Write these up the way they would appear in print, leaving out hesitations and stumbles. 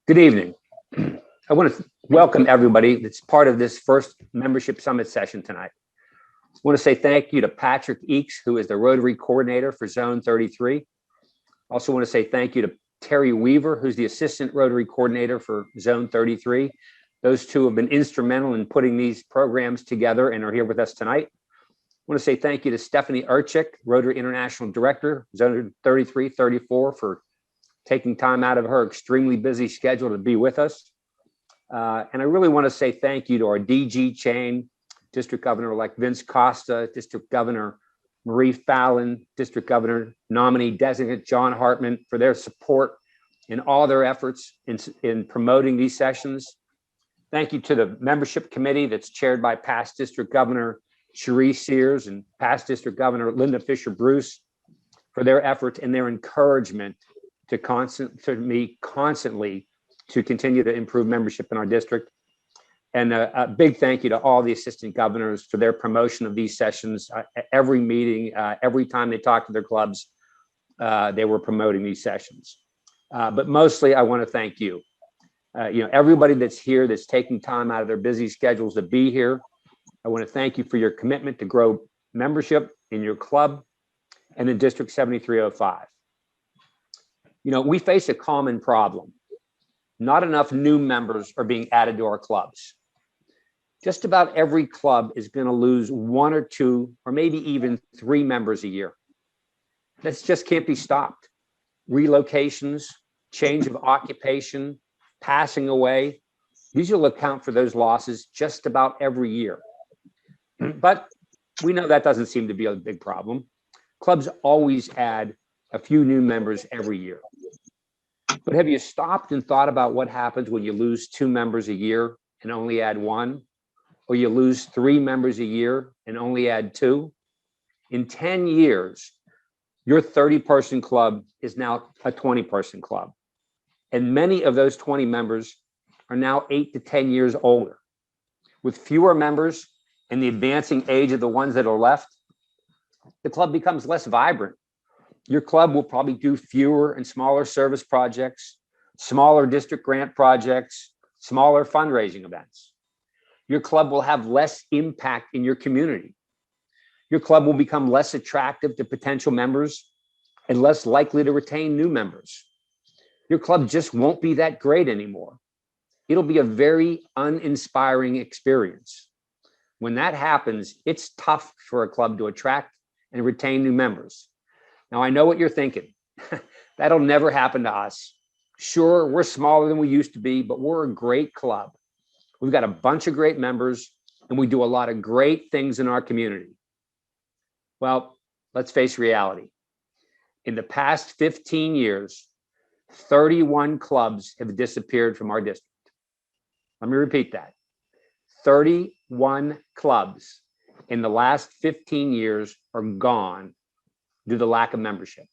Good evening. I want to welcome everybody that's part of this first membership summit session tonight. I want to say thank you to Patrick Eakes, who is the Rotary Coordinator for Zone 33. I also want to say thank you to Terry Weaver, who's the Assistant Rotary Coordinator for Zone 33. Those two have been instrumental in putting these programs together and are here with us tonight. I want to say thank you to Stephanie Urchik, Rotary International Director, Zone 33, 34, for taking time out of her extremely busy schedule to be with us. And I really want to say thank you to our DG chain, District Governor-elect Vince Costa, District Governor Marie Fallon, District Governor nominee designate John Hartman for their support in all their efforts in promoting these sessions. Thank you to the membership committee that's chaired by past District Governor Cherie Sears and past District Governor Linda Fisher Bruce for their efforts and their encouragement to me constantly to continue to improve membership in our district. And a big thank you to all the assistant governors for their promotion of these sessions. Every meeting, every time they talk to their clubs, they were promoting these sessions. But mostly I want to thank you. Everybody that's here that's taking time out of their busy schedules to be here. I want to thank you for your commitment to grow membership in your club and in District 7305. We face a common problem. Not enough new members are being added to our clubs. Just about every club is going to lose one or two, or maybe even three members a year. That just can't be stopped. Relocations, change of occupation, passing away, these will account for those losses just about every year. But we know that doesn't seem to be a big problem. Clubs always add a few new members every year. But have you stopped and thought about what happens when you lose two members a year and only add one? Or you lose three members a year and only add two? In 10 years, your 30-person club is now a 20-person club. And many of those 20 members are now 8 to 10 years older. With fewer members and the advancing age of the ones that are left, the club becomes less vibrant. Your club will probably do fewer and smaller service projects, smaller district grant projects, smaller fundraising events. Your club will have less impact in your community. Your club will become less attractive to potential members and less likely to retain new members. Your club just won't be that great anymore. It'll be a very uninspiring experience. When that happens, it's tough for a club to attract and retain new members. Now, I know what you're thinking. That'll never happen to us. Sure, we're smaller than we used to be, but we're a great club. We've got a bunch of great members, and we do a lot of great things in our community. Well, let's face reality. In the past 15 years, 31 clubs have disappeared from our district. Let me repeat that. 31 clubs in the last 15 years are gone due to lack of membership.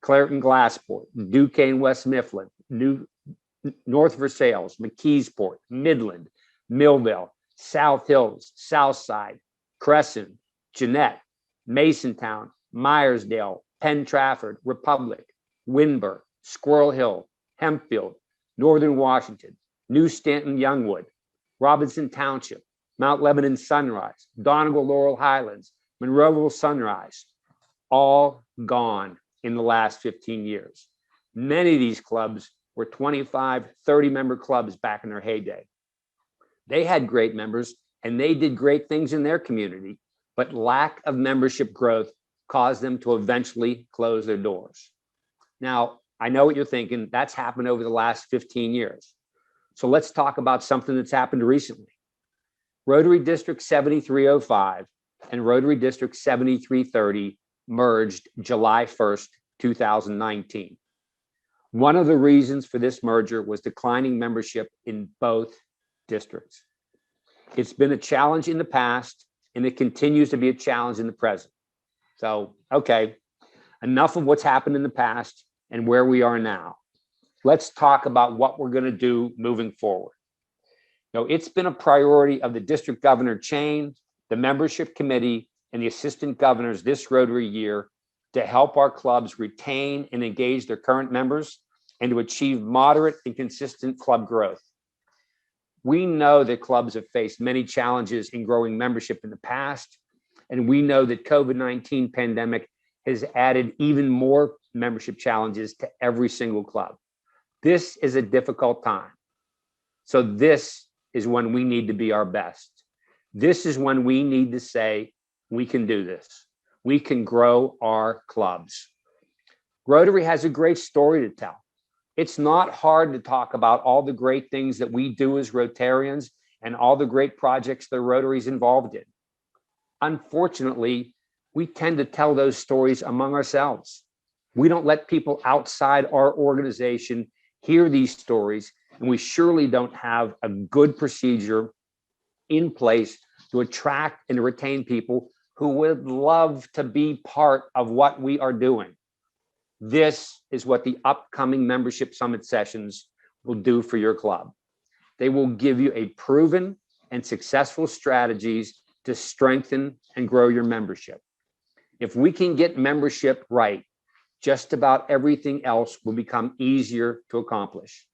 Clareton Glassport, Duquesne West Mifflin, North Versailles, McKeesport, Midland, Millville, South Hills, Southside, Crescent, Jeanette, Masontown, Myersdale, Penn Trafford, Republic, Windber, Squirrel Hill, Hempfield, Northern Washington, New Stanton Youngwood, Robinson Township, Mount Lebanon Sunrise, Donegal Laurel Highlands, Monroeville Sunrise, all gone in the last 15 years. Many of these clubs were 25, 30 member clubs back in their heyday. They had great members and they did great things in their community, but lack of membership growth caused them to eventually close their doors. Now, I know what you're thinking. That's happened over the last 15 years. So let's talk about something that's happened recently. Rotary District 7305 and Rotary District 7330 merged July 1st, 2019. One of the reasons for this merger was declining membership in both districts. It's been a challenge in the past, and it continues to be a challenge in the present. So, okay, enough of what's happened in the past and where we are now. Let's talk about what we're going to do moving forward. It's been a priority of the district governor chain, the membership committee, and the assistant governors this Rotary year to help our clubs retain and engage their current members and to achieve moderate and consistent club growth. We know that clubs have faced many challenges in growing membership in the past, and we know that COVID-19 pandemic has added even more membership challenges to every single club. This is a difficult time. So this is when we need to be our best. This is when we need to say, we can do this. We can grow our clubs. Rotary has a great story to tell. It's not hard to talk about all the great things that we do as Rotarians and all the great projects the Rotary is involved in. Unfortunately, we tend to tell those stories among ourselves. We don't let people outside our organization hear these stories, and we surely don't have a good procedure in place to attract and retain people who would love to be part of what we are doing. This is what the upcoming membership summit sessions will do for your club. They will give you a proven and successful strategies to strengthen and grow your membership. If we can get membership right, just about everything else will become easier to accomplish.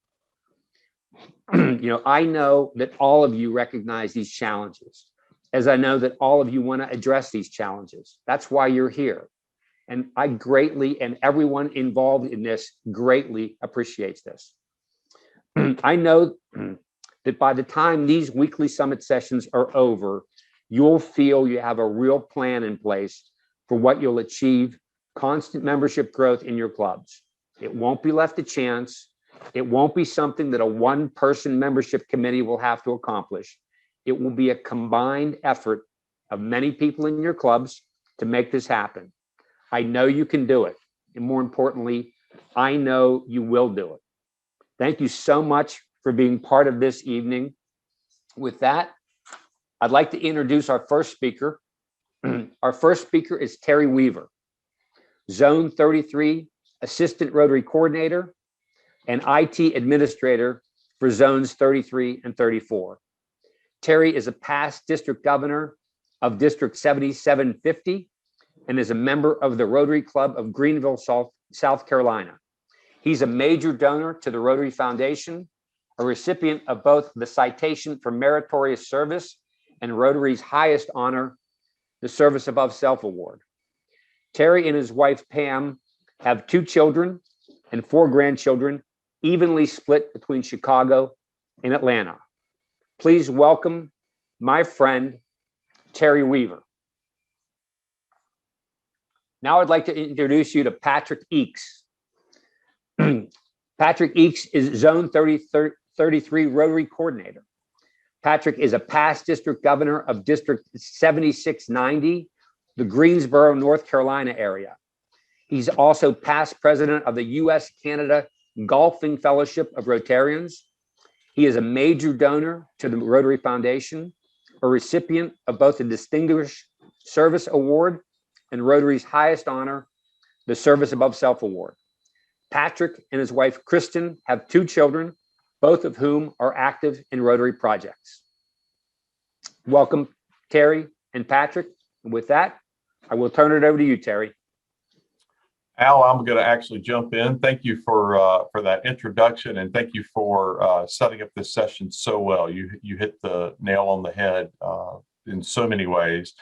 I know that all of you recognize these challenges, as I know that all of you want to address these challenges. That's why you're here. And I greatly, and everyone involved in this greatly appreciates this. I know that by the time these weekly summit sessions are over, you'll feel you have a real plan in place for what you'll achieve constant membership growth in your clubs. It won't be left to chance. It won't be something that a one-person membership committee will have to accomplish. It will be a combined effort of many people in your clubs to make this happen. I know you can do it. And more importantly, I know you will do it. Thank you so much for being part of this evening. With that, I'd like to introduce our first speaker. Our first speaker is Terry Weaver, Zone 33 Assistant Rotary Coordinator and IT Administrator for Zones 33 and 34. Terry is a past District Governor of District 7750 and is a member of the Rotary Club of Greenville, South Carolina. He's a major donor to the Rotary Foundation, a recipient of both the Citation for Meritorious Service and Rotary's highest honor, the Service Above Self Award. Terry and his wife, Pam, have 2 children and 4 grandchildren, evenly split between Chicago and Atlanta. Please welcome my friend, Terry Weaver. Now I'd like to introduce you to Patrick Eakes. Patrick Eakes is Zone 33 Rotary Coordinator. Patrick is a past District Governor of District 7690, the Greensboro, North Carolina area. He's also past president of the U.S.-Canada Golfing Fellowship of Rotarians. He is a major donor to the Rotary Foundation, a recipient of both the Distinguished Service Award and Rotary's highest honor, the Service Above Self Award. Patrick and his wife, Kristen, have 2 children, both of whom are active in Rotary projects. Welcome, Terry and Patrick. With that, I will turn it over to you, Terry. Al, I'm going to actually jump in. Thank you for that introduction, and thank you for setting up this session so well. You hit the nail on the head in so many ways.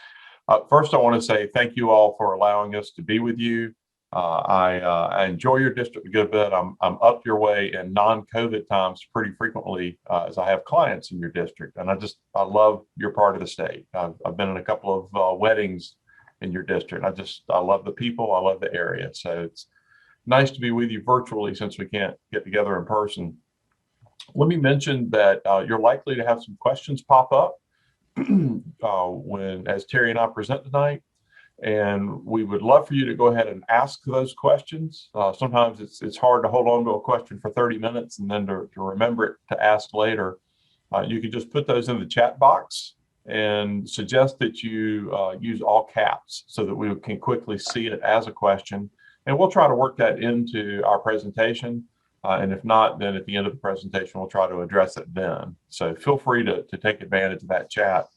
First, I want to say thank you all for allowing us to be with you. I enjoy your district a good bit. I'm up your way in non-COVID times pretty frequently as I have clients in your district, and I love your part of the state. I've been in a couple of weddings in your district. I love the people. I love the area. So it's nice to be with you virtually since we can't get together in person. Let me mention that you're likely to have some questions pop up as Terry and I present tonight. And we would love for you to go ahead and ask those questions. Sometimes it's hard to hold on to a question for 30 minutes and then to remember it to ask later. You can just put those in the chat box and suggest that you use all caps so that we can quickly see it as a question. And we'll try to work that into our presentation. And if not, then at the end of the presentation, we'll try to address it then. So feel free to take advantage of that chat.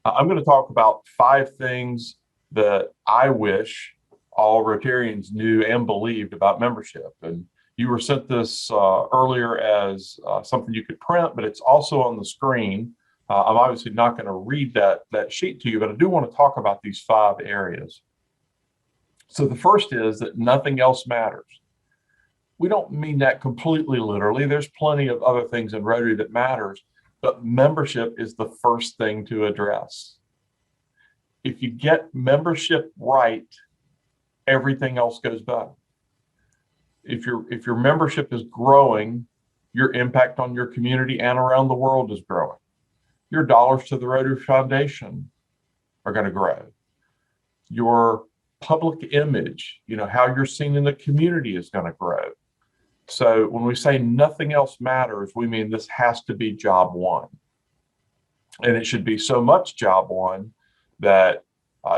I'm going to talk about 5 things that I wish all Rotarians knew and believed about membership. And You were sent this earlier as something you could print, but it's also on the screen. I'm obviously not going to read that sheet to you, but I do want to talk about these 5 areas. So the first is that nothing else matters. We don't mean that completely literally. There's plenty of other things in Rotary that matters, but membership is the first thing to address. If you get membership right, everything else goes better. If your membership is growing, your impact on your community and around the world is growing. Your dollars to the Rotary Foundation are going to grow. Your public image, how you're seen in the community is going to grow. So when we say nothing else matters, we mean this has to be job one. And it should be so much job one that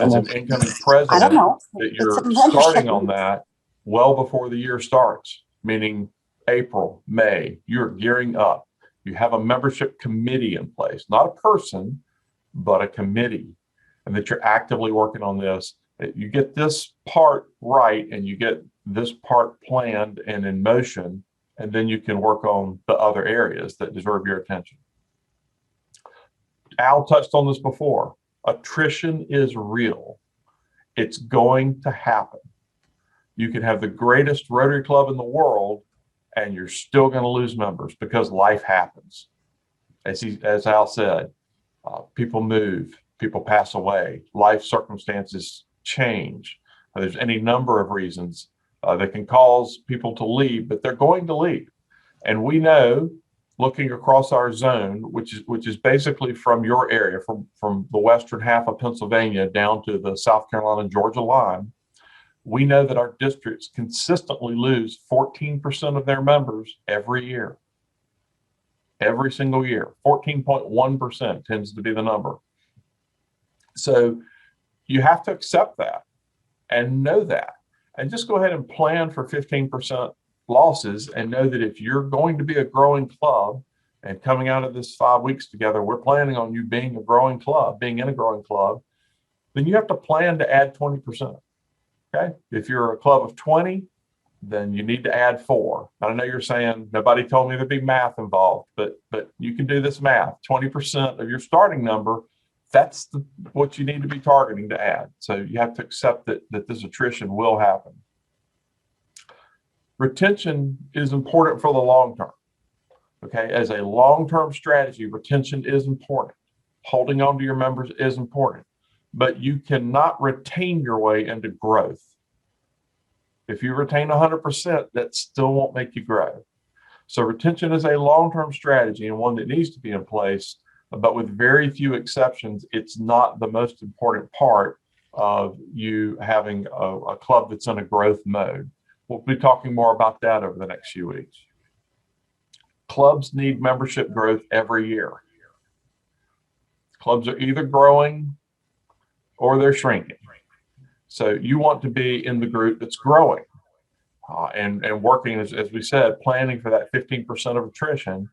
as an incoming president, that you're starting on that well before the year starts, meaning April, May, you're gearing up. You have a membership committee in place, not a person, but a committee, and that you're actively working on this. That you get this part right and you get this part planned and in motion, and then you can work on the other areas that deserve your attention. Al touched on this before. Attrition is real. It's going to happen. You can have the greatest Rotary Club in the world, and you're still going to lose members because life happens. As Al said, people move, people pass away, life circumstances change. There's any number of reasons that can cause people to leave, but they're going to leave. And we know, looking across our zone, which is basically from your area, from the western half of Pennsylvania down to the South Carolina and Georgia line, we know that our districts consistently lose 14% of their members every year. Every single year, 14.1% tends to be the number. So you have to accept that and know that, and just go ahead and plan for 15% losses, and know that if you're going to be a growing club and coming out of this 5 weeks together, we're planning on you being a growing club, being in a growing club, then you have to plan to add 20%. Okay. If you're a club of 20, then you need to add 4. I know you're saying nobody told me there'd be math involved, but you can do this math. 20% of your starting number, that's what you need to be targeting to add. So you have to accept that this attrition will happen. Retention is important for the long term. Okay, as a long-term strategy, retention is important. Holding on to your members is important, but you cannot retain your way into growth. If you retain 100%, that still won't make you grow. So retention is a long-term strategy and one that needs to be in place, but with very few exceptions, it's not the most important part of you having a club that's in a growth mode. We'll be talking more about that over the next few weeks. Clubs need membership growth every year. Clubs are either growing or they're shrinking. So you want to be in the group that's growing and working, as we said, planning for that 15% of attrition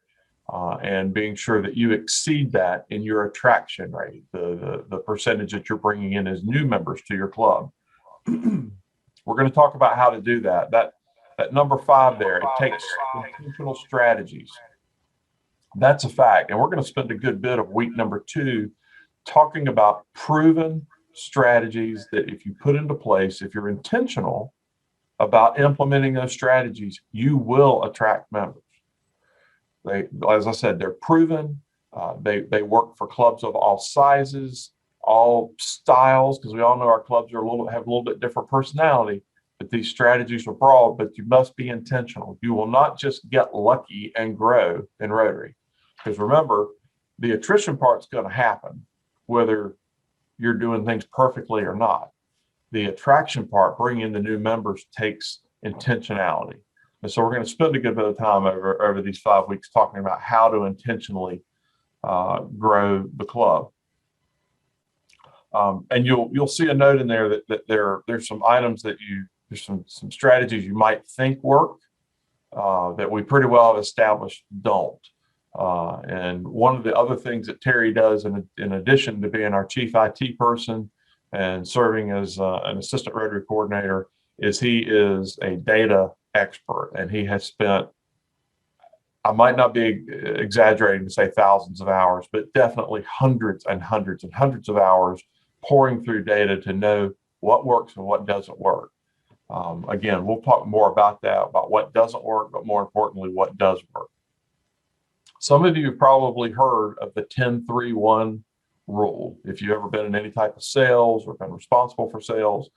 and being sure that you exceed that in your attraction rate, the percentage that you're bringing in as new members to your club. We're going to talk about how to do that. That number 5 there, it takes intentional strategies. That's a fact. And we're going to spend a good bit of week number 2 talking about proven strategies that if you put into place, if you're intentional about implementing those strategies, you will attract members. As I said, they're proven. They work for clubs of all sizes, all styles, because we all know our clubs have a little bit different personality, but these strategies are broad, but you must be intentional. You will not just get lucky and grow in Rotary, because remember, the attrition part's going to happen whether you're doing things perfectly or not. The attraction part, bringing in the new members, takes intentionality. And so we're going to spend a good bit of time over these 5 weeks talking about how to intentionally grow the club. And you'll see a note in there that there's some items that there's some strategies you might think work that we pretty well have established don't. And one of the other things that Terry does, in addition to being our chief IT person and serving as an assistant Rotary coordinator, is he is a data expert, and he has spent, I might not be exaggerating to say thousands of hours, but definitely hundreds and hundreds and hundreds of hours pouring through data to know what works and what doesn't work. Again, we'll talk more about that, about what doesn't work, but more importantly, what does work. Some of you have probably heard of the 10-3-1 rule. If you've ever been in any type of sales or been responsible for sales,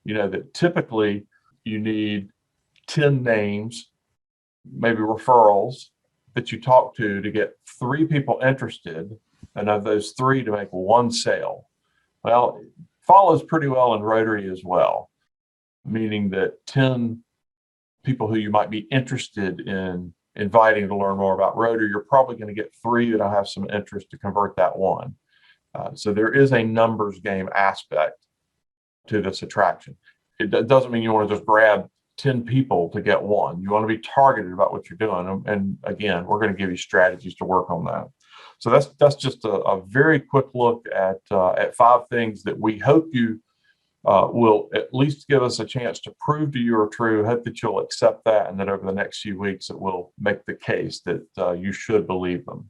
you know that typically you need 10 names, maybe referrals that you talk to get 3 people interested, and of those 3 to make 1 sale. Well, it follows pretty well in Rotary as well, meaning that 10 people who you might be interested in inviting to learn more about Rotary, you're probably going to get 3 that'll have some interest to convert that 1. So there is a numbers game aspect to this attraction. It doesn't mean you want to just grab 10 people to get 1. You want to be targeted about what you're doing. And again, we're going to give you strategies to work on that. So that's just a very quick look at 5 things that we hope you will at least give us a chance to prove to you are true. Hope that you'll accept that, and that over the next few weeks it will make the case that you should believe them.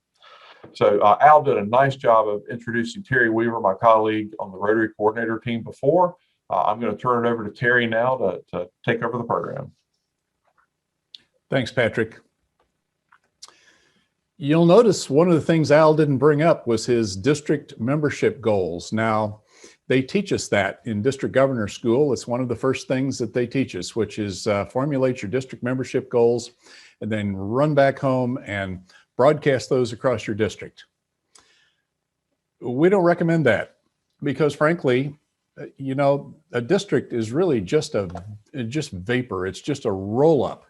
So Al did a nice job of introducing Terry Weaver, my colleague on the Rotary coordinator team before. I'm going to turn it over to Terry now to take over the program. Thanks, Patrick. You'll notice one of the things Al didn't bring up was his district membership goals. Now, they teach us that in district governor school. It's one of the first things that they teach us, which is formulate your district membership goals and then run back home and broadcast those across your district. We don't recommend that because, frankly, you know, a district is really just vapor. It's just a roll up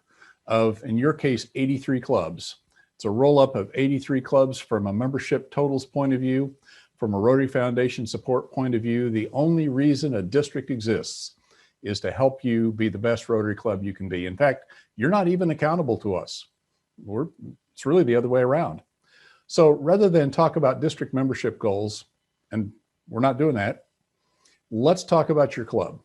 of, in your case, 83 clubs. It's a roll up of 83 clubs from a membership totals point of view. From a Rotary Foundation support point of view, the only reason a district exists is to help you be the best Rotary club you can be. In fact, you're not even accountable to us. It's really the other way around. So rather than talk about district membership goals, and we're not doing that, let's talk about your club.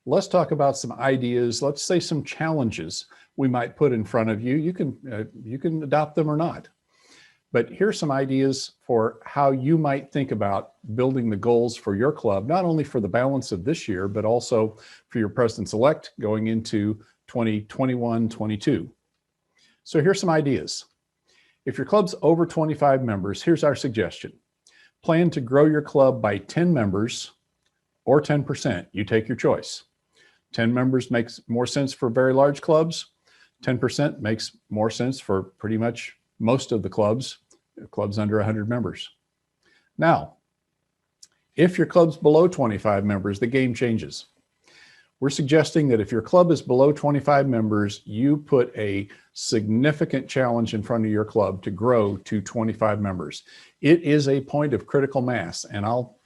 Let's talk about some ideas. Let's say some challenges we might put in front of you. You can adopt them or not. But here's some ideas for how you might think about building the goals for your club, not only for the balance of this year, but also for your presidents-elect going into 2021-22. So here's some ideas. If your club's over 25 members, here's our suggestion. Plan to grow your club by 10 members or 10%. You take your choice. 10 members makes more sense for very large clubs. 10% makes more sense for pretty much most of the clubs under 100 members. Now, if your club's below 25 members, the game changes. We're suggesting that if your club is below 25 members, you put a significant challenge in front of your club to grow to 25 members. It is a point of critical mass, and I'll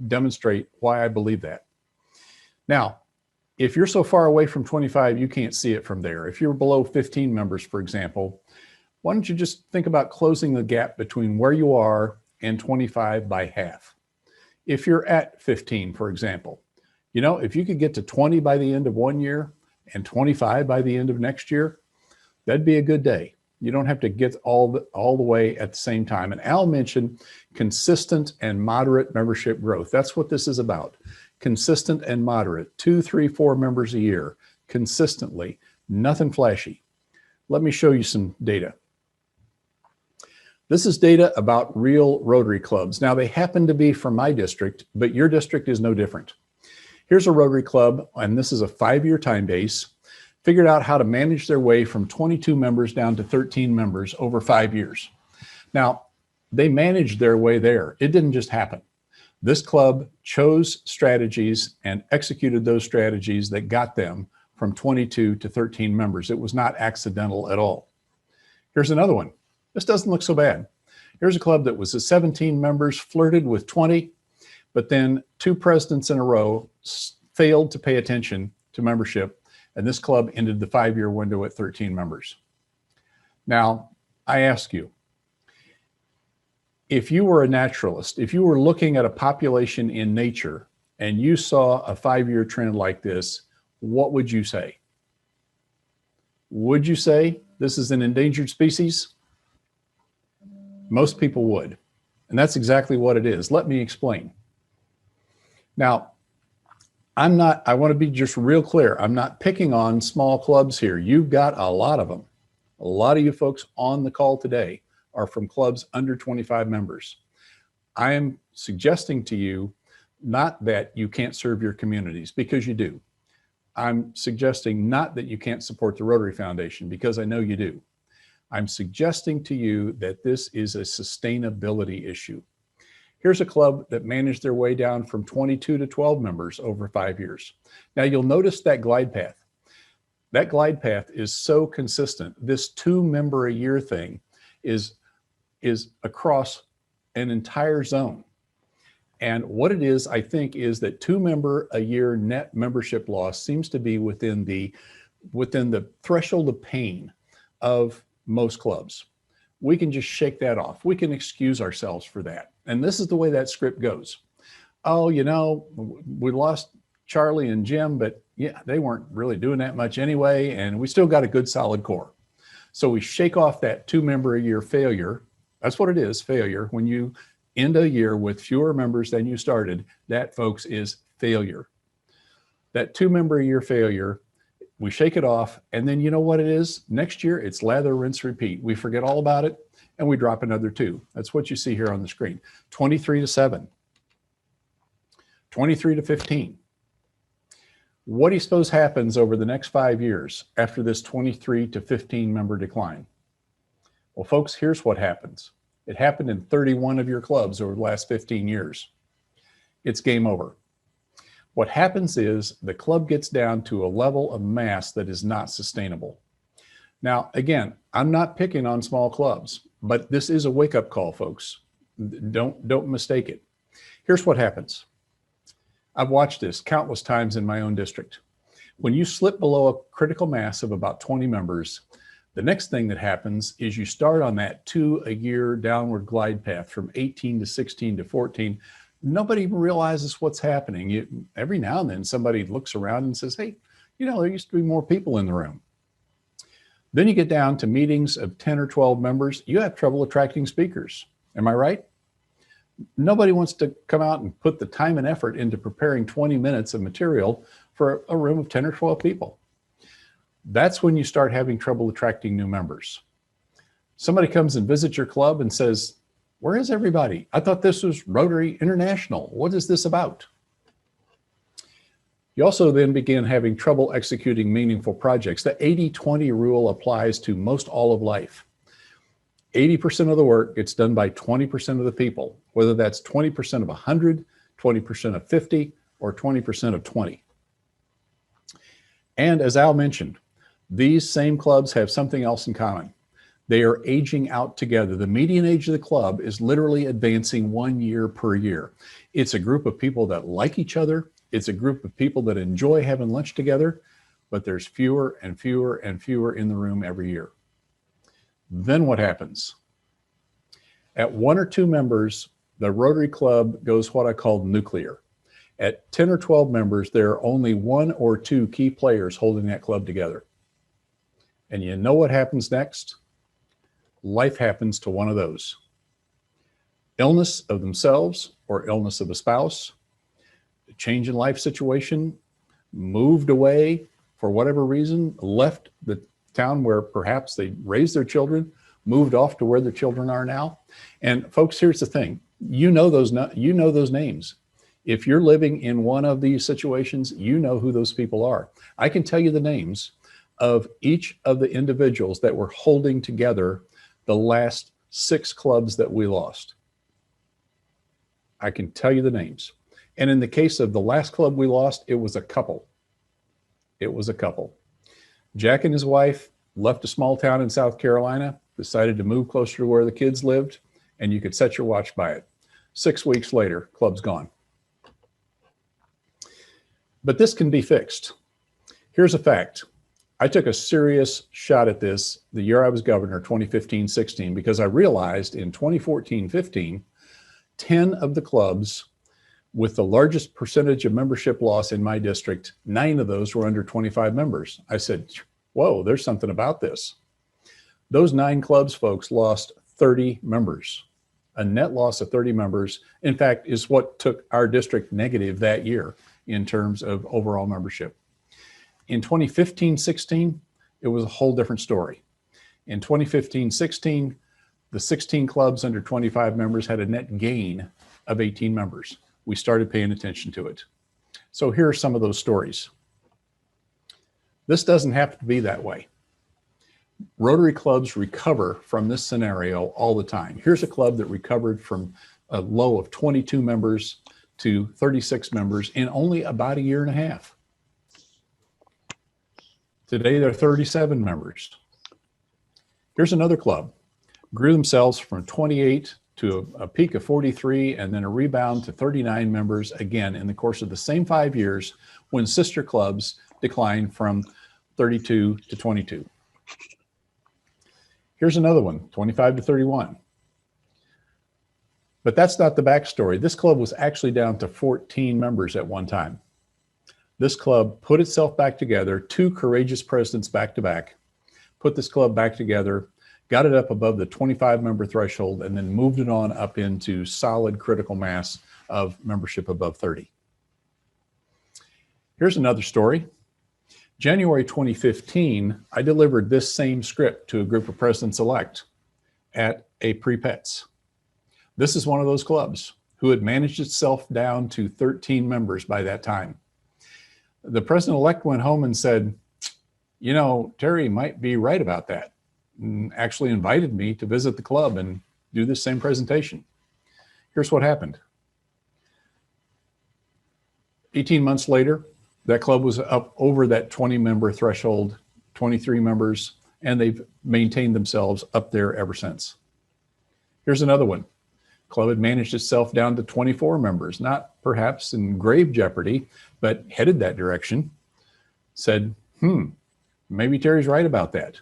demonstrate why I believe that. Now, if you're so far away from 25, you can't see it from there. If you're below 15 members, for example, why don't you just think about closing the gap between where you are and 25 by half? If you're at 15, for example, you know, if you could get to 20 by the end of 1 year and 25 by the end of next year, that'd be a good day. You don't have to get all the way at the same time. And Al mentioned consistent and moderate membership growth. That's what this is about. Consistent and moderate, 2, 3, 4 members a year, consistently, nothing flashy. Let me show you some data. This is data about real Rotary clubs. Now, they happen to be from my district, but your district is no different. Here's a Rotary club, and this is a 5-year time base, figured out how to manage their way from 22 members down to 13 members over 5 years. Now, they managed their way there. It didn't just happen. This club chose strategies and executed those strategies that got them from 22 to 13 members. It was not accidental at all. Here's another one. This doesn't look so bad. Here's a club that was at 17 members, flirted with 20, but then 2 presidents in a row failed to pay attention to membership, and this club ended the 5-year window at 13 members. Now, I ask you, if you were a naturalist, if you were looking at a population in nature and you saw a 5-year trend like this, what would you say? Would you say this is an endangered species? Most people would. And that's exactly what it is. Let me explain. Now, I want to be just real clear. I'm not picking on small clubs here. You've got a lot of them. A lot of you folks on the call today are from clubs under 25 members. I am suggesting to you not that you can't serve your communities, because you do. I'm suggesting not that you can't support the Rotary Foundation, because I know you do. I'm suggesting to you that this is a sustainability issue. Here's a club that managed their way down from 22 to 12 members over 5 years. Now you'll notice that glide path. That glide path is so consistent. This 2-member a year thing is across an entire zone. And what it is, I think, is that 2-member a year net membership loss seems to be within the threshold of pain of most clubs. We can just shake that off. We can excuse ourselves for that. And this is the way that script goes. Oh, you know, we lost Charlie and Jim, but yeah, they weren't really doing that much anyway. And we still got a good solid core. So we shake off that 2-member a year failure. That's what it is, failure. When you end a year with fewer members than you started, that, folks, is failure. That 2-member a year failure, we shake it off, and then you know what it is? Next year, it's lather, rinse, repeat. We forget all about it, and we drop another 2. That's what you see here on the screen. 23 to 7, 23 to 15. What do you suppose happens over the next 5 years after this 23 to 15 member decline? Well, folks, here's what happens. It happened in 31 of your clubs over the last 15 years. It's game over. What happens is the club gets down to a level of mass that is not sustainable. Now, again, I'm not picking on small clubs, but this is a wake-up call, folks. Don't mistake it. Here's what happens. I've watched this countless times in my own district. When you slip below a critical mass of about 20 members, the next thing that happens is you start on that 2-a-year downward glide path from 18 to 16 to 14. Nobody even realizes what's happening. Every now and then somebody looks around and says, hey, you know, there used to be more people in the room. Then you get down to meetings of 10 or 12 members. You have trouble attracting speakers. Am I right? Nobody wants to come out and put the time and effort into preparing 20 minutes of material for a room of 10 or 12 people. That's when you start having trouble attracting new members. Somebody comes and visits your club and says, where is everybody? I thought this was Rotary International. What is this about? You also then begin having trouble executing meaningful projects. The 80-20 rule applies to most all of life. 80% of the work gets done by 20% of the people, whether that's 20% of 100, 20% of 50, or 20% of 20. And as Al mentioned, these same clubs have something else in common. They are aging out together. The median age of the club is literally advancing 1 year per year. It's a group of people that like each other. It's a group of people that enjoy having lunch together, but there's fewer and fewer and fewer in the room every year. Then what happens? At 1 or 2 members, the Rotary Club goes what I call nuclear. At 10 or 12 members, there are only 1 or 2 key players holding that club together. And you know what happens next? Life happens to one of those. Illness of themselves or illness of a spouse, a change in life situation, moved away for whatever reason, left the town where perhaps they raised their children, moved off to where their children are now. And folks, here's the thing. You know those names. If you're living in one of these situations, you know who those people are. I can tell you the names of each of the individuals that were holding together the last 6 clubs that we lost. I can tell you the names. And in the case of the last club we lost, it was a couple. It was a couple. Jack and his wife left a small town in South Carolina, decided to move closer to where the kids lived, and you could set your watch by it. 6 weeks later, club's gone. But this can be fixed. Here's a fact. I took a serious shot at this the year I was governor, 2015-16, because I realized in 2014-15, 10 of the clubs with the largest percentage of membership loss in my district, 9 of those were under 25 members. I said, whoa, there's something about this. Those 9 clubs, folks, lost 30 members. A net loss of 30 members, in fact, is what took our district negative that year in terms of overall membership. In 2015-16, it was a whole different story. In 2015-16, the 16 clubs under 25 members had a net gain of 18 members. We started paying attention to it. So here are some of those stories. This doesn't have to be that way. Rotary clubs recover from this scenario all the time. Here's a club that recovered from a low of 22 members to 36 members in only about a year and a half. Today, they're 37 members. Here's another club. Grew themselves from 28 to a peak of 43 and then a rebound to 39 members again in the course of the same 5 years when sister clubs declined from 32 to 22. Here's another one, 25 to 31. But that's not the backstory. This club was actually down to 14 members at one time. This club put itself back together, 2 courageous presidents back to back, put this club back together, got it up above the 25 member threshold, and then moved it on up into solid critical mass of membership above 30. Here's another story. January 2015, I delivered this same script to a group of presidents-elect at a pre-pets. This is one of those clubs who had managed itself down to 13 members by that time. The president-elect went home and said, you know, Terry might be right about that, and actually invited me to visit the club and do this same presentation. Here's what happened. 18 months later, that club was up over that 20 member threshold, 23 members, and they've maintained themselves up there ever since. Here's another one. Club had managed itself down to 24 members, not perhaps in grave jeopardy, but headed that direction. Said, maybe Terry's right about that.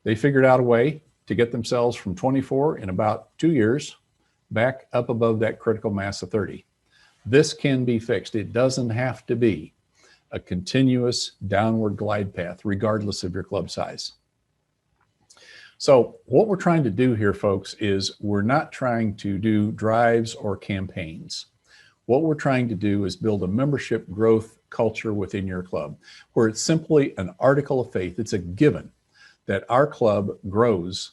They figured out a way to get themselves from 24 in about 2 years back up above that critical mass of 30. This can be fixed. It doesn't have to be a continuous downward glide path, regardless of your club size. So what we're trying to do here, folks, is we're not trying to do drives or campaigns. What we're trying to do is build a membership growth culture within your club, where it's simply an article of faith. It's a given that our club grows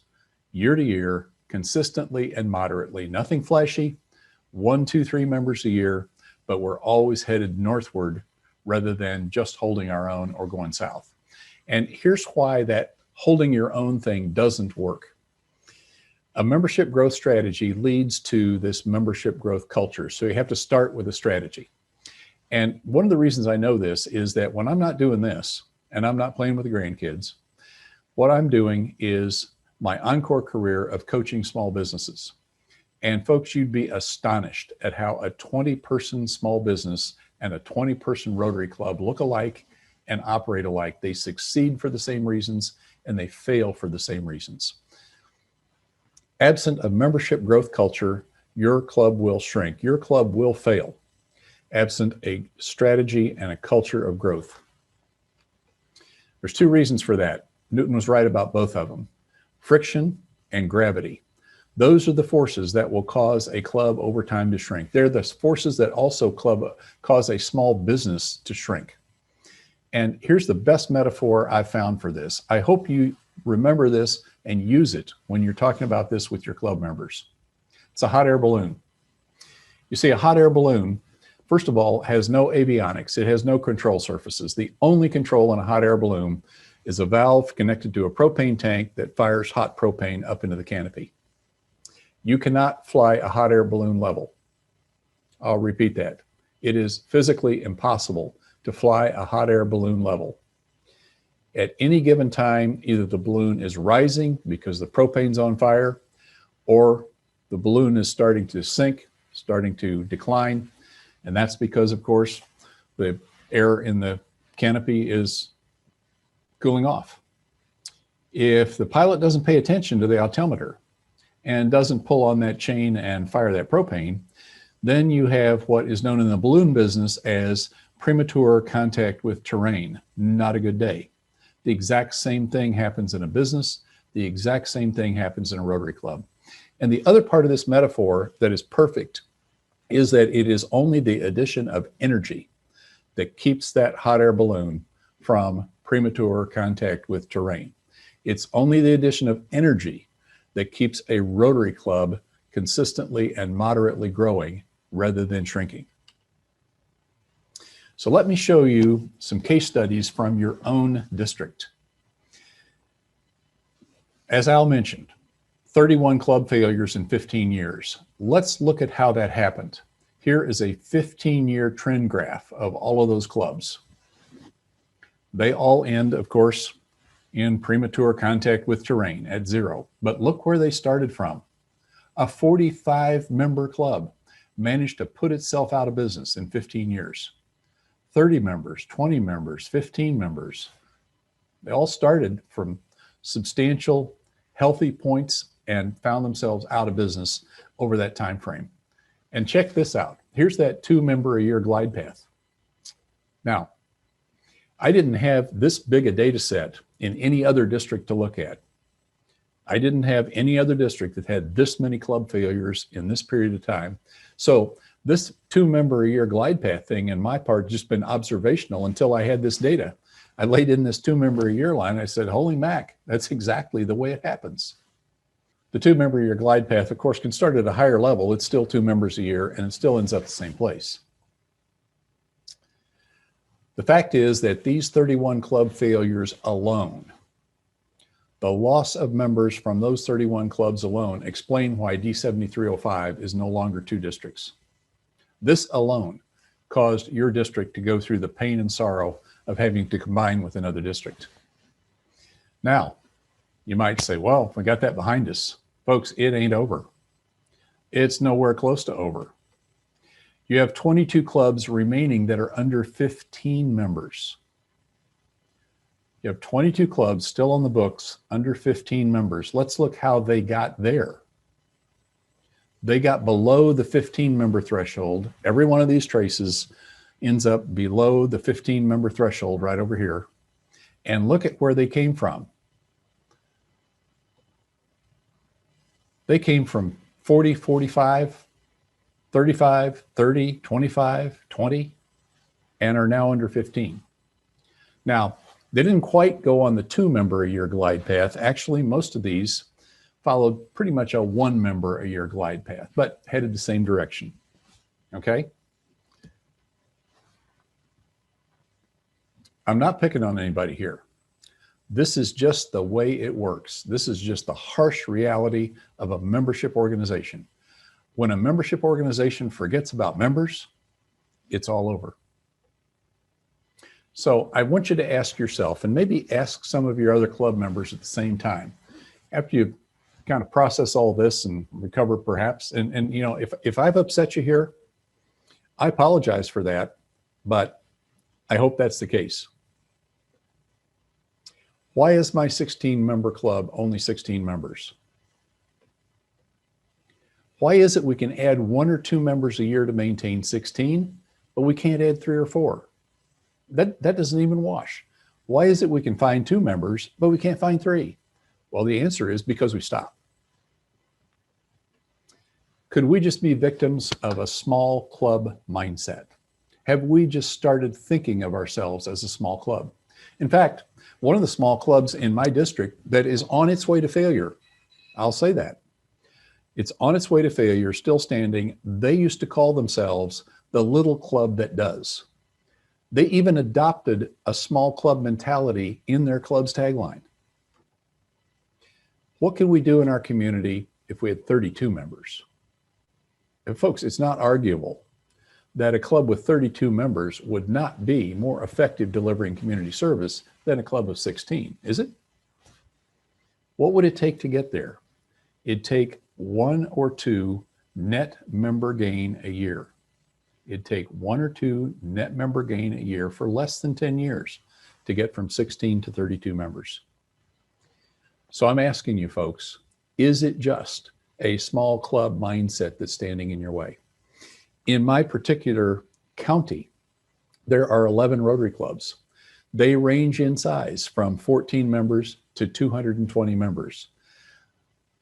year to year, consistently and moderately. Nothing flashy, 1, 2, 3 members a year, but we're always headed northward rather than just holding our own or going south. And here's why that holding your own thing doesn't work. A membership growth strategy leads to this membership growth culture. So you have to start with a strategy. And one of the reasons I know this is that when I'm not doing this and I'm not playing with the grandkids, what I'm doing is my encore career of coaching small businesses. And folks, you'd be astonished at how a 20-person small business and a 20-person Rotary Club look alike and operate alike. They succeed for the same reasons and they fail for the same reasons. Absent a membership growth culture, your club will shrink. Your club will fail. Absent a strategy and a culture of growth. There's 2 reasons for that. Newton was right about both of them. Friction and gravity. Those are the forces that will cause a club over time to shrink. They're the forces that also cause a small business to shrink. And here's the best metaphor I've found for this. I hope you remember this and use it when you're talking about this with your club members. It's a hot air balloon. You see, a hot air balloon, first of all, has no avionics. It has no control surfaces. The only control in a hot air balloon is a valve connected to a propane tank that fires hot propane up into the canopy. You cannot fly a hot air balloon level. I'll repeat that. It is physically impossible to fly a hot air balloon level. At any given time, either the balloon is rising because the propane's on fire, or the balloon is starting to sink, starting to decline. And that's because, of course, the air in the canopy is cooling off. If the pilot doesn't pay attention to the altimeter and doesn't pull on that chain and fire that propane, then you have what is known in the balloon business as premature contact with terrain. Not a good day. The exact same thing happens in a business. The exact same thing happens in a Rotary Club. And the other part of this metaphor that is perfect is that it is only the addition of energy that keeps that hot air balloon from premature contact with terrain. It's only the addition of energy that keeps a Rotary Club consistently and moderately growing rather than shrinking. So let me show you some case studies from your own district. As Al mentioned, 31 club failures in 15 years. Let's look at how that happened. Here is a 15-year trend graph of all of those clubs. They all end, of course, in premature contact with terrain at 0. But look where they started from. A 45-member club managed to put itself out of business in 15 years. 30 members, 20 members, 15 members. They all started from substantial, healthy points and found themselves out of business over that time frame. And check this out. Here's that 2-member-a-year glide path. Now, I didn't have this big a data set in any other district to look at. I didn't have any other district that had this many club failures in this period of time. So this 2-member-a-year glide path thing in my part just been observational until I had this data. I laid in this 2-member-a-year line. I said, holy mac, that's exactly the way it happens. The 2-member-a-year glide path, of course, can start at a higher level. It's still 2 members a year, and it still ends up the same place. The fact is that these 31 club failures alone, the loss of members from those 31 clubs alone, explain why D7305 is no longer 2 districts. This alone caused your district to go through the pain and sorrow of having to combine with another district. Now, you might say, well, we got that behind us. Folks, it ain't over. It's nowhere close to over. You have 22 clubs remaining that are under 15 members. You have 22 clubs still on the books under 15 members. Let's look how they got there. They got below the 15-member threshold. Every one of these traces ends up below the 15-member threshold right over here. And look at where they came from. They came from 40, 45, 35, 30, 25, 20, and are now under 15. Now, they didn't quite go on the 2-member-a-year glide path. Actually, most of these followed pretty much a 1-member-a-year glide path, but headed the same direction. Okay? I'm not picking on anybody here. This is just the way it works. This is just the harsh reality of a membership organization. When a membership organization forgets about members, it's all over. So I want you to ask yourself, and maybe ask some of your other club members at the same time, after you kind of process all this and recover perhaps, and you know, if I've upset you here, I apologize for that, but I hope that's the case. Why is my 16-member club only 16 members? Why is it we can add 1 or 2 members a year to maintain 16, but we can't add 3 or 4? That doesn't even wash. Why is it we can find 2 members, but we can't find 3? Well, the answer is because we stop. Could we just be victims of a small club mindset? Have we just started thinking of ourselves as a small club? In fact, one of the small clubs in my district that is on its way to failure, I'll say that. It's on its way to failure, still standing. They used to call themselves the little club that does. They even adopted a small club mentality in their club's tagline. What could we do in our community if we had 32 members? And folks, it's not arguable that a club with 32 members would not be more effective delivering community service than a club of 16, is it? What would it take to get there? It'd take 1 or 2 net member gain a year. It'd take 1 or 2 net member gain a year for less than 10 years to get from 16 to 32 members. So I'm asking you folks, is it just a small club mindset that's standing in your way? In my particular county, there are 11 Rotary clubs. They range in size from 14 members to 220 members.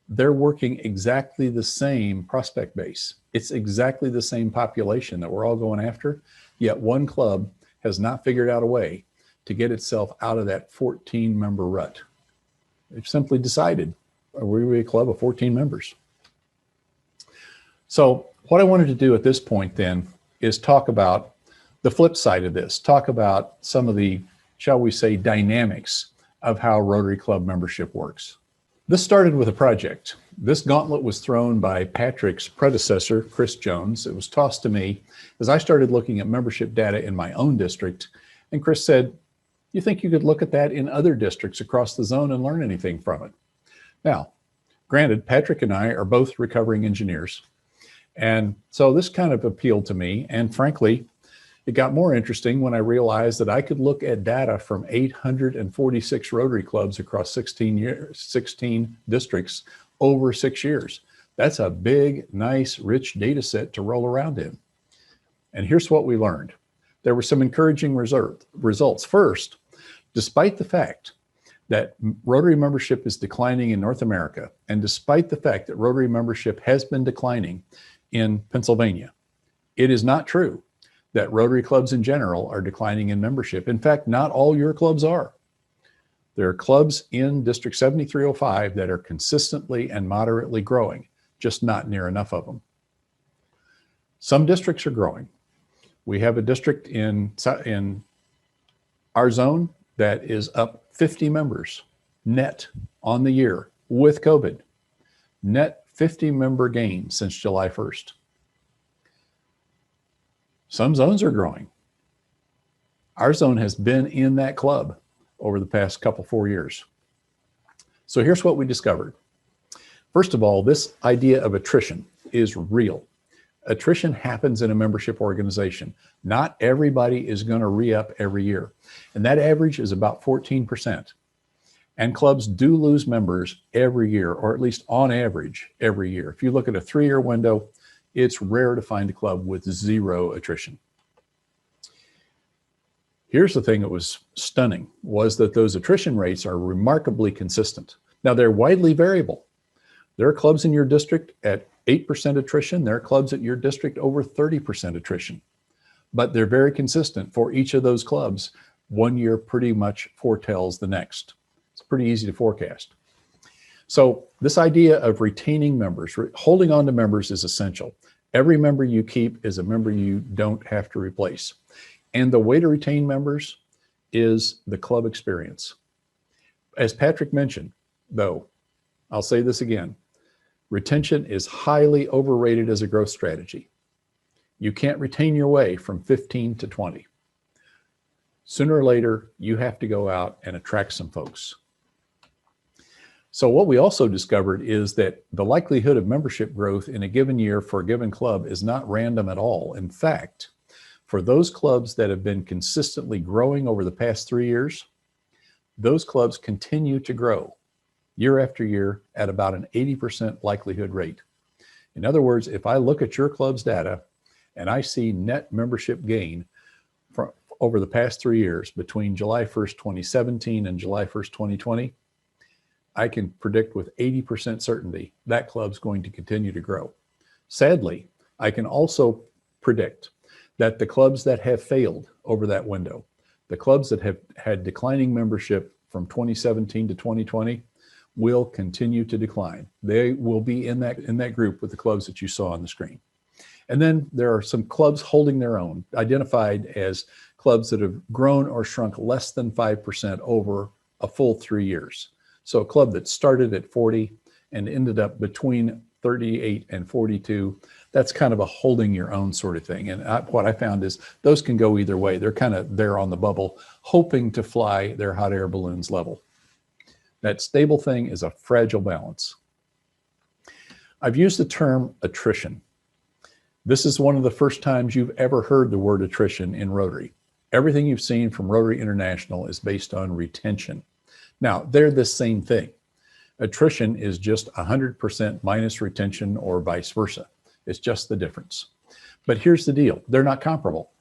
They're working exactly the same prospect base. It's exactly the same population that we're all going after, yet one club has not figured out a way to get itself out of that 14-member rut. They've simply decided, we're a club of 14 members. So what I wanted to do at this point then is talk about the flip side of this, talk about some of the, shall we say, dynamics of how Rotary Club membership works. This started with a project. This gauntlet was thrown by Patrick's predecessor, Chris Jones. It was tossed to me as I started looking at membership data in my own district. And Chris said, you think you could look at that in other districts across the zone and learn anything from it? Now, granted, Patrick and I are both recovering engineers. And so this kind of appealed to me. And frankly, it got more interesting when I realized that I could look at data from 846 Rotary clubs across 16 districts over 6 years. That's a big, nice, rich data set to roll around in. And here's what we learned. There were some encouraging results. First, despite the fact that Rotary membership is declining in North America, and despite the fact that Rotary membership has been declining in Pennsylvania, it is not true that Rotary clubs in general are declining in membership. In fact, not all your clubs are. There are clubs in District 7305 that are consistently and moderately growing, just not near enough of them. Some districts are growing. We have a district in our zone that is up 50 members net on the year with COVID. Net 50 member gain since July 1st. Some zones are growing. Our zone has been in that club over the past 4 years. So here's what we discovered. First of all, this idea of attrition is real. Attrition happens in a membership organization. Not everybody is going to re-up every year. And that average is about 14%. And clubs do lose members every year, or at least on average every year. If you look at a 3-year window, it's rare to find a club with 0 attrition. Here's the thing that was stunning, was that those attrition rates are remarkably consistent. Now, they're widely variable. There are clubs in your district at 8% attrition. There are clubs at your district over 30% attrition. But they're very consistent for each of those clubs. 1 year pretty much foretells the next. It's pretty easy to forecast. So this idea of retaining members, holding on to members is essential. Every member you keep is a member you don't have to replace. And the way to retain members is the club experience. As Patrick mentioned, though, I'll say this again, retention is highly overrated as a growth strategy. You can't retain your way from 15 to 20. Sooner or later, you have to go out and attract some folks. So what we also discovered is that the likelihood of membership growth in a given year for a given club is not random at all. In fact, for those clubs that have been consistently growing over the past 3 years, those clubs continue to grow year after year at about an 80% likelihood rate. In other words, if I look at your club's data and I see net membership gain from over the past 3 years between July 1st, 2017 and July 1st, 2020, I can predict with 80% certainty that club's going to continue to grow. Sadly, I can also predict that the clubs that have failed over that window, the clubs that have had declining membership from 2017 to 2020, will continue to decline. They will be in that group with the clubs that you saw on the screen. And then there are some clubs holding their own, identified as clubs that have grown or shrunk less than 5% over a full 3 years. So a club that started at 40 and ended up between 38 and 42, that's kind of a holding your own sort of thing. And what I found is those can go either way. They're kind of there on the bubble, hoping to fly their hot air balloons level. That stable thing is a fragile balance. I've used the term attrition. This is one of the first times you've ever heard the word attrition in Rotary. Everything you've seen from Rotary International is based on retention. Now, they're the same thing. Attrition is just 100% minus retention or vice versa. It's just the difference. But here's the deal. They're not comparable.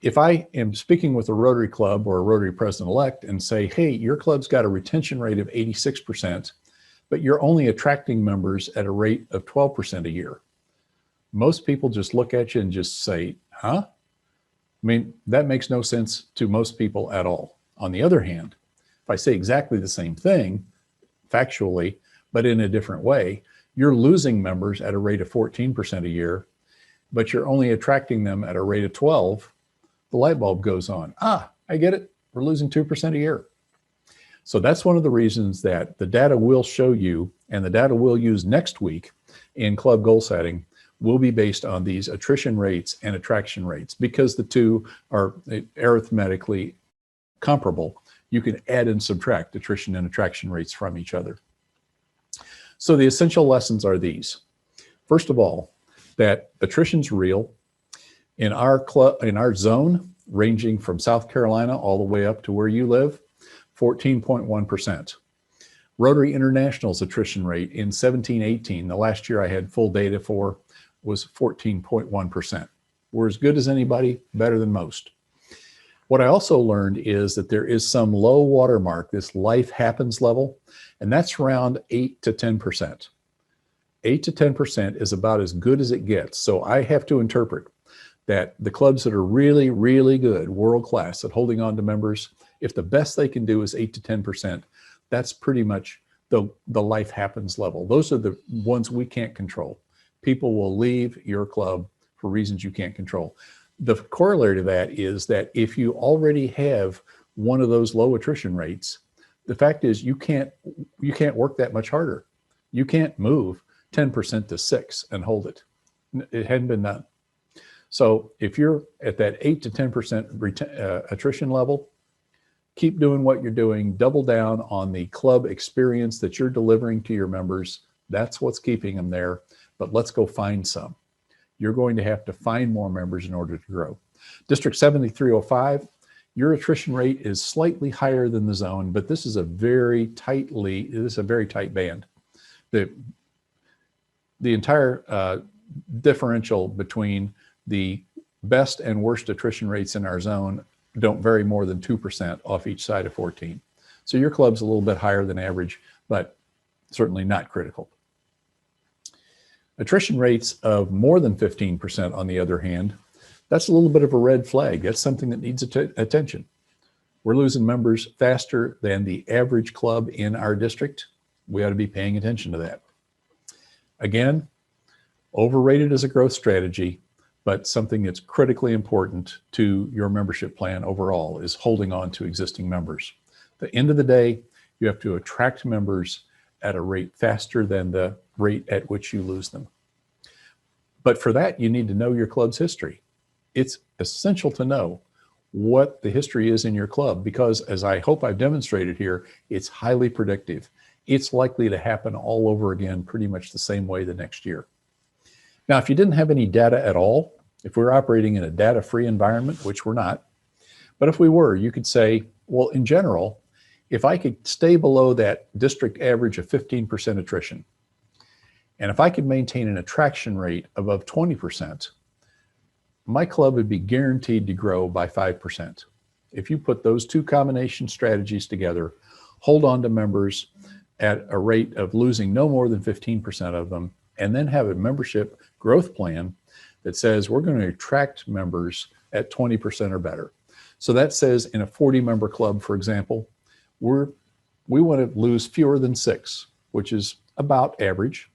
if I am speaking with a Rotary Club or a Rotary President-elect and say, hey, your club's got a retention rate of 86%, but you're only attracting members at a rate of 12% a year, most people just look at you and just say, huh? I mean, that makes no sense to most people at all. On the other hand, if I say exactly the same thing, factually, but in a different way, you're losing members at a rate of 14% a year, but you're only attracting them at a rate of 12, the light bulb goes on. Ah, I get it. We're losing 2% a year. So that's one of the reasons that the data will show you, and the data we'll use next week in club goal setting will be based on these attrition rates and attraction rates, because the two are arithmetically comparable. You can add and subtract attrition and attraction rates from each other. So the essential lessons are these. First of all, that attrition's real. In our zone, ranging from South Carolina all the way up to where you live, 14.1%. Rotary International's attrition rate in 17-18, the last year I had full data for, was 14.1%. We're as good as anybody, better than most. What I also learned is that there is some low water mark, this life happens level, and that's around 8 to 10%. 8 to 10% is about as good as it gets. So I have to interpret that the clubs that are really, really good, world-class at holding on to members, if the best they can do is 8 to 10%, that's pretty much the life happens level. Those are the ones we can't control. People will leave your club for reasons you can't control. The corollary to that is that if you already have one of those low attrition rates, the fact is you can't work that much harder. You can't move 10% to 6 and hold it. It hadn't been done. So if you're at that 8 to 10% attrition level, keep doing what you're doing, double down on the club experience that you're delivering to your members. That's what's keeping them there, but let's go find some. You're going to have to find more members in order to grow. District 7305, your attrition rate is slightly higher than the zone, but this is a very tight band. The entire differential between the best and worst attrition rates in our zone don't vary more than 2% off each side of 14. So your club's a little bit higher than average, but certainly not critical. Attrition rates of more than 15%, on the other hand, that's a little bit of a red flag. That's something that needs attention. We're losing members faster than the average club in our district. We ought to be paying attention to that. Again, overrated as a growth strategy, but something that's critically important to your membership plan overall is holding on to existing members. At the end of the day, you have to attract members at a rate faster than the rate at which you lose them. But for that, you need to know your club's history. It's essential to know what the history is in your club, because as I hope I've demonstrated here, it's highly predictive. It's likely to happen all over again pretty much the same way the next year. Now, if you didn't have any data at all, if we're operating in a data-free environment, which we're not, but if we were, you could say, well, in general, if I could stay below that district average of 15% attrition, and if I could maintain an attraction rate above 20%, my club would be guaranteed to grow by 5%. If you put those two combination strategies together, hold on to members at a rate of losing no more than 15% of them, and then have a membership growth plan that says we're going to attract members at 20% or better. So that says in a 40-member club, for example, we want to lose fewer than 6, which is about average.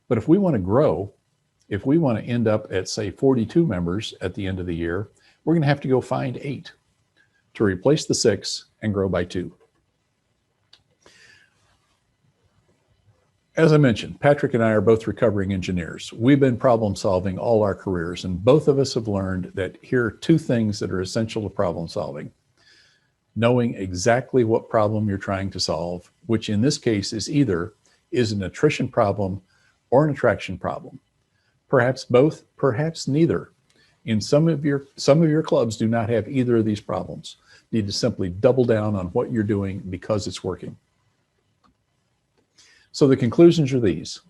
But if we want to grow, if we want to end up at, say, 42 members at the end of the year, we're going to have to go find 8 to replace the 6 and grow by 2. As I mentioned, Patrick and I are both recovering engineers. We've been problem solving all our careers, and both of us have learned that here are 2 things that are essential to problem solving. Knowing exactly what problem you're trying to solve, which in this case is either an attrition problem or an attraction problem. Perhaps both, perhaps neither. In some of your clubs do not have either of these problems. You need to simply double down on what you're doing because it's working. So the conclusions are these.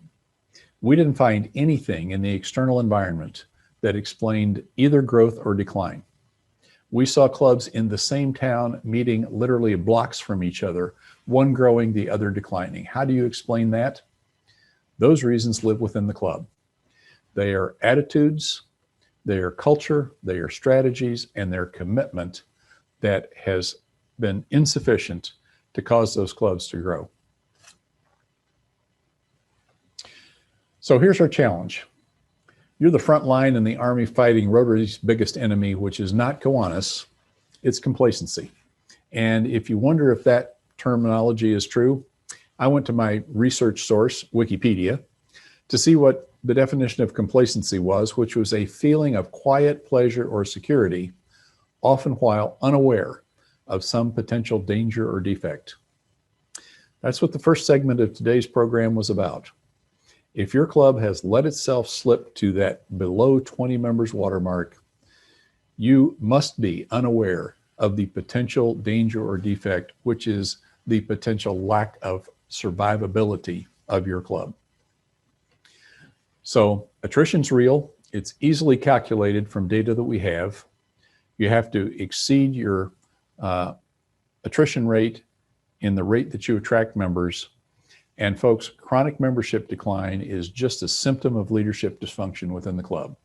We didn't find anything in the external environment that explained either growth or decline. We saw clubs in the same town meeting literally blocks from each other, one growing, the other declining. How do you explain that? Those reasons live within the club. They are attitudes, they are culture, they are strategies, and their commitment that has been insufficient to cause those clubs to grow. So here's our challenge. You're the front line in the Army fighting Rotary's biggest enemy, which is not Kiwanis, it's complacency. And if you wonder if that terminology is true, I went to my research source, Wikipedia, to see what the definition of complacency was, which was a feeling of quiet pleasure or security, often while unaware of some potential danger or defect. That's what the first segment of today's program was about. If your club has let itself slip to that below 20 members watermark, you must be unaware of the potential danger or defect, which is the potential lack of survivability of your club. So attrition's real. It's easily calculated from data that we have. You have to exceed your attrition rate in the rate that you attract members. And folks, chronic membership decline is just a symptom of leadership dysfunction within the club.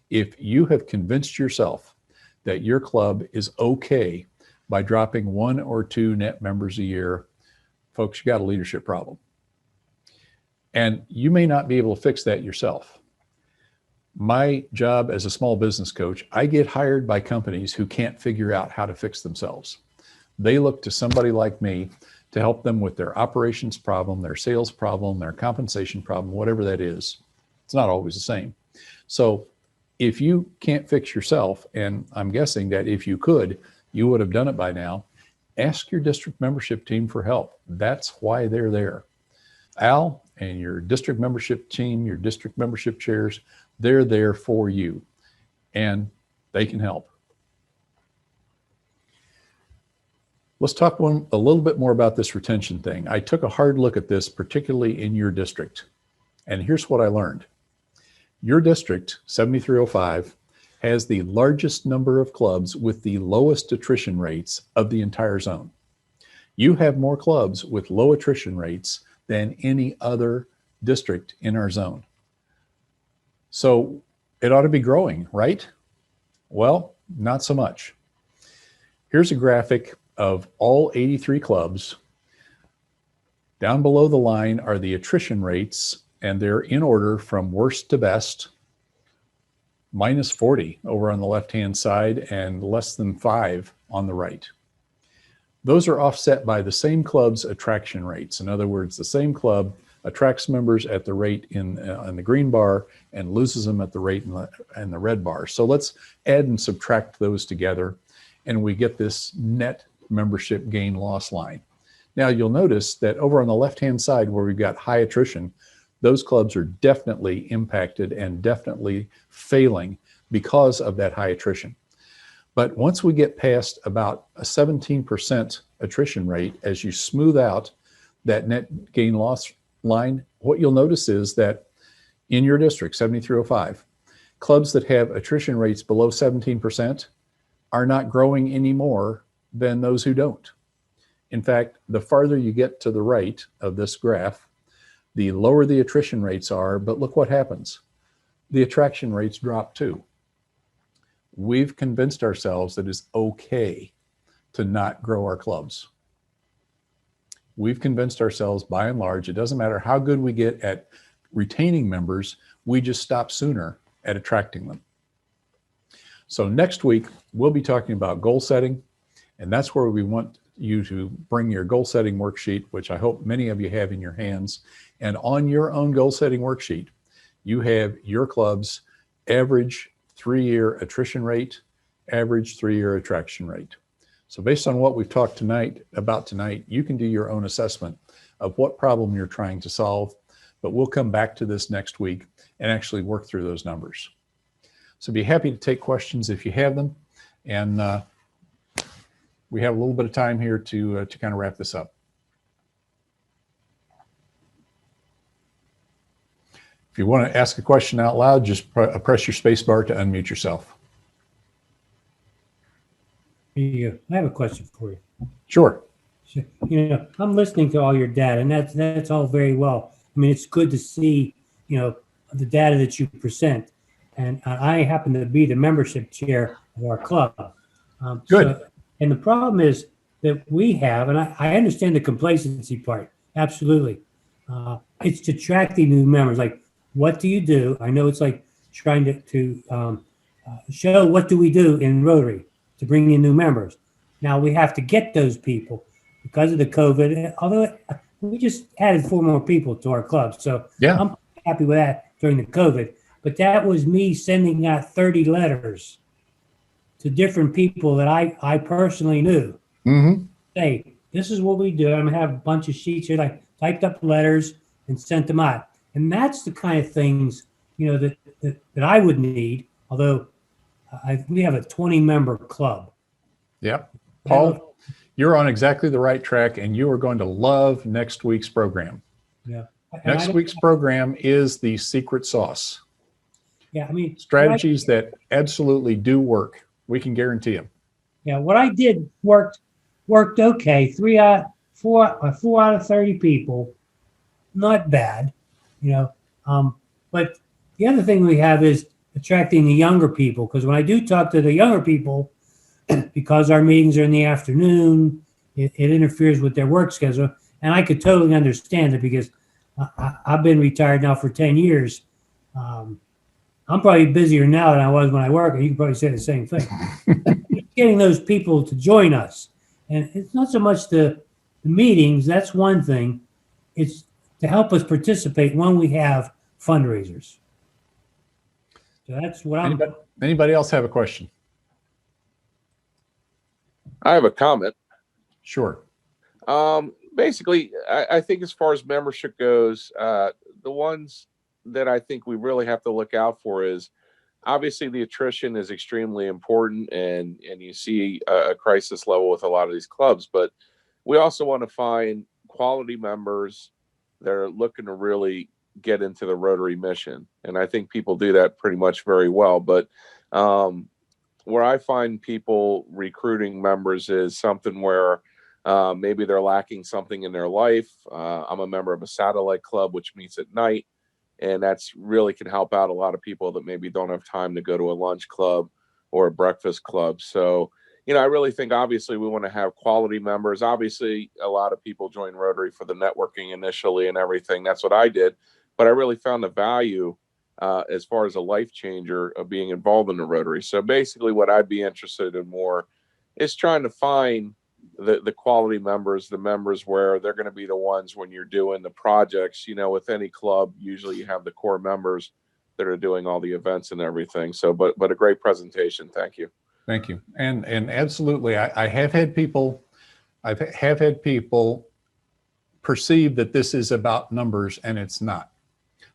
If you have convinced yourself that your club is okay by dropping 1 or 2 net members a year, folks, you got a leadership problem. And you may not be able to fix that yourself. My job as a small business coach, I get hired by companies who can't figure out how to fix themselves. They look to somebody like me to help them with their operations problem, their sales problem, their compensation problem, whatever that is. It's not always the same. So if you can't fix yourself, and I'm guessing that if you could, you would have done it by now, ask your district membership team for help. That's why they're there. Al and your district membership team, your district membership chairs, they're there for you, and they can help. Let's talk a little bit more about this retention thing. I took a hard look at this, particularly in your district. And here's what I learned. Your district, 7305, has the largest number of clubs with the lowest attrition rates of the entire zone. You have more clubs with low attrition rates than any other district in our zone. So it ought to be growing, right? Well, not so much. Here's a graphic of all 83 clubs. Down below the line are the attrition rates, and they're in order from worst to best. Minus 40 over on the left-hand side and less than 5 on the right. Those are offset by the same club's attraction rates. In other words, the same club attracts members at the rate in the green bar and loses them at the rate in the red bar. So let's add and subtract those together, and we get this net membership gain loss line. Now you'll notice that over on the left-hand side where we've got high attrition, those clubs are definitely impacted and definitely failing because of that high attrition. But once we get past about a 17% attrition rate, as you smooth out that net gain loss line, what you'll notice is that in your district, 7305, clubs that have attrition rates below 17% are not growing any more than those who don't. In fact, the farther you get to the right of this graph, the lower the attrition rates are, but look what happens. The attraction rates drop too. We've convinced ourselves that it's okay to not grow our clubs. We've convinced ourselves by and large, it doesn't matter how good we get at retaining members, we just stop sooner at attracting them. So next week, we'll be talking about goal setting, and that's where we want you to bring your goal setting worksheet, which I hope many of you have in your hands. And on your own goal setting worksheet, you have your club's average 3-year attrition rate, average 3-year attraction rate. So based on what we've talked about tonight, you can do your own assessment of what problem you're trying to solve, but we'll come back to this next week and actually work through those numbers. So be happy to take questions if you have them. And we have a little bit of time here to kind of wrap this up. If you want to ask a question out loud, just press your space bar to unmute yourself. Here you go. I have a question for you. Sure. So, I'm listening to all your data, and that's all very well. I mean, it's good to see, the data that you present. And I happen to be the membership chair of our club. Good. And the problem is that we have, and I understand the complacency part, absolutely. It's attracting new members. Like, what do you do? I know it's like trying to show what do we do in Rotary to bring in new members. Now we have to get those people because of the COVID, although we just added 4 more people to our club. So Yeah. I'm happy with that during the COVID. But that was me sending out 30 letters to different people that I personally knew. Mm-hmm. Hey, this is what we do. I'm going to have a bunch of sheets here. I typed up letters and sent them out. And that's the kind of things, that I would need, although we have a 20-member club. Yep. Paul, you're on exactly the right track, and you are going to love next week's program. Yeah. Next week's program is the secret sauce. Yeah, I mean, Strategies that absolutely do work. We can guarantee them. Yeah, what I did worked okay. 4 out of 30 people, not bad, But the other thing we have is attracting the younger people, because when I do talk to the younger people, because our meetings are in the afternoon, it interferes with their work schedule, and I could totally understand it because I've been retired now for 10 years. I'm probably busier now than I was when I worked, and you can probably say the same thing. Getting those people to join us, and it's not so much the meetings, that's one thing, it's to help us participate when we have fundraisers. So that's what Anybody else have a question? I have a comment. Sure. Basically, I think as far as membership goes, the ones that I think we really have to look out for is obviously the attrition is extremely important, and you see a crisis level with a lot of these clubs, but we also want to find quality members that are looking to really get into the Rotary mission. And I think people do that pretty much very well. But where I find people recruiting members is something where maybe they're lacking something in their life. I'm a member of a satellite club, which meets at night. And that's really can help out a lot of people that maybe don't have time to go to a lunch club or a breakfast club. So, I really think obviously we want to have quality members. Obviously, a lot of people join Rotary for the networking initially and everything. That's what I did. But I really found the value as far as a life changer of being involved in the Rotary. So basically what I'd be interested in more is trying to find the quality members, the members where they're going to be the ones when you're doing the projects. With any club, usually you have the core members that are doing all the events and everything. So, but a great presentation. Thank you. Thank you. And absolutely, I have had people, perceive that this is about numbers, and it's not.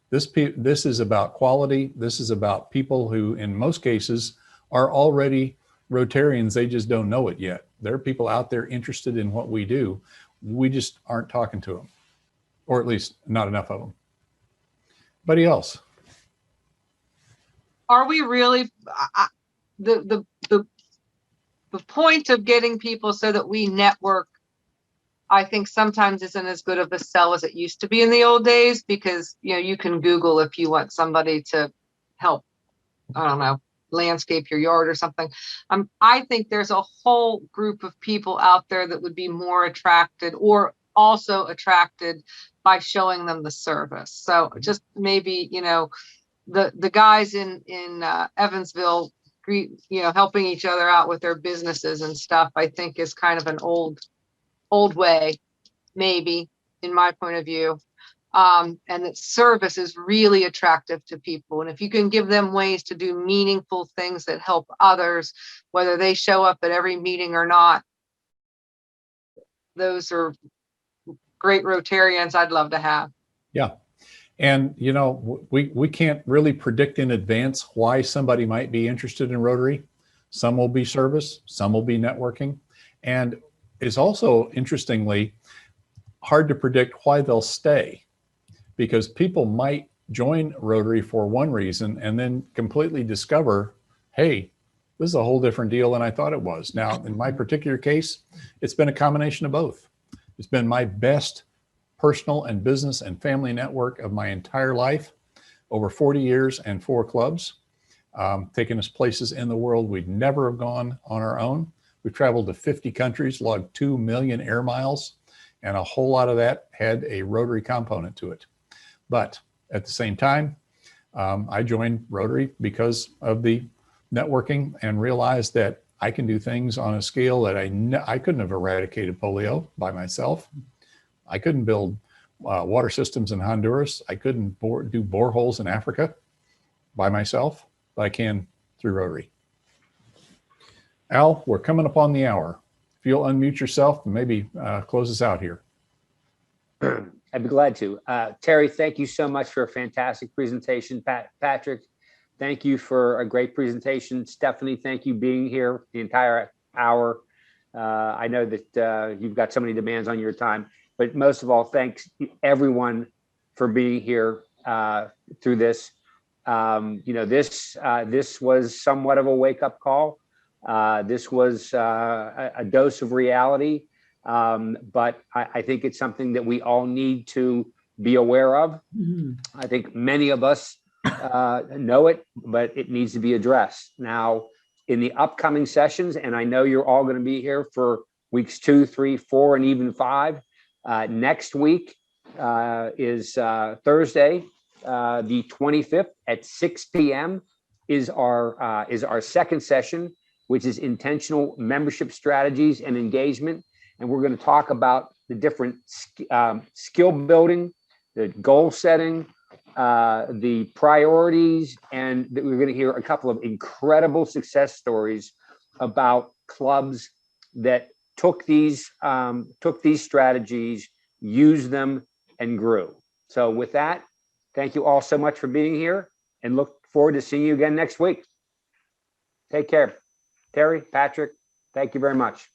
This is about quality. This is about people who, in most cases, are already Rotarians. They just don't know it yet. There are people out there interested in what we do. We just aren't talking to them, or at least not enough of them. Anybody else? Are we really the point of getting people so that we network? I think sometimes isn't as good of a sell as it used to be in the old days, because you can Google if you want somebody to help, I don't know, landscape your yard or something. I think there's a whole group of people out there that would be more attracted, or also attracted by showing them the service. So just maybe the guys in Evansville, helping each other out with their businesses and stuff, I think is kind of an old way, maybe, in my point of view. And that service is really attractive to people. And if you can give them ways to do meaningful things that help others, whether they show up at every meeting or not, those are great Rotarians I'd love to have. Yeah. And, we can't really predict in advance why somebody might be interested in Rotary. Some will be service, some will be networking. And it's also, interestingly, hard to predict why they'll stay, because people might join Rotary for one reason and then completely discover, hey, this is a whole different deal than I thought it was. Now, in my particular case, it's been a combination of both. It's been my best personal and business and family network of my entire life, over 40 years and 4 clubs, taking us places in the world we'd never have gone on our own. We've traveled to 50 countries, logged 2 million air miles, and a whole lot of that had a Rotary component to it. But at the same time, I joined Rotary because of the networking and realized that I can do things on a scale that I couldn't have eradicated polio by myself. I couldn't build water systems in Honduras. I couldn't do boreholes in Africa by myself, but I can through Rotary. Al, we're coming up on the hour. If you'll unmute yourself and maybe close us out here. I'd be glad to. Terry, thank you so much for a fantastic presentation. Patrick, thank you for a great presentation. Stephanie, thank you being here the entire hour. I know that you've got so many demands on your time, but most of all, thanks everyone for being here through this. This was somewhat of a wake-up call. This was a dose of reality. But I think it's something that we all need to be aware of. I think many of us know it, but it needs to be addressed. Now, in the upcoming sessions, and I know you're all going to be here for weeks 2, 3, 4, and even 5. Next week is Thursday, the 25th at 6 p.m. is our second session, which is intentional membership strategies and engagement. And we're going to talk about the different skill building, the goal setting, the priorities, and that we're going to hear a couple of incredible success stories about clubs that took these strategies, used them, and grew. So with that, thank you all so much for being here, and look forward to seeing you again next week. Take care. Terry, Patrick, thank you very much.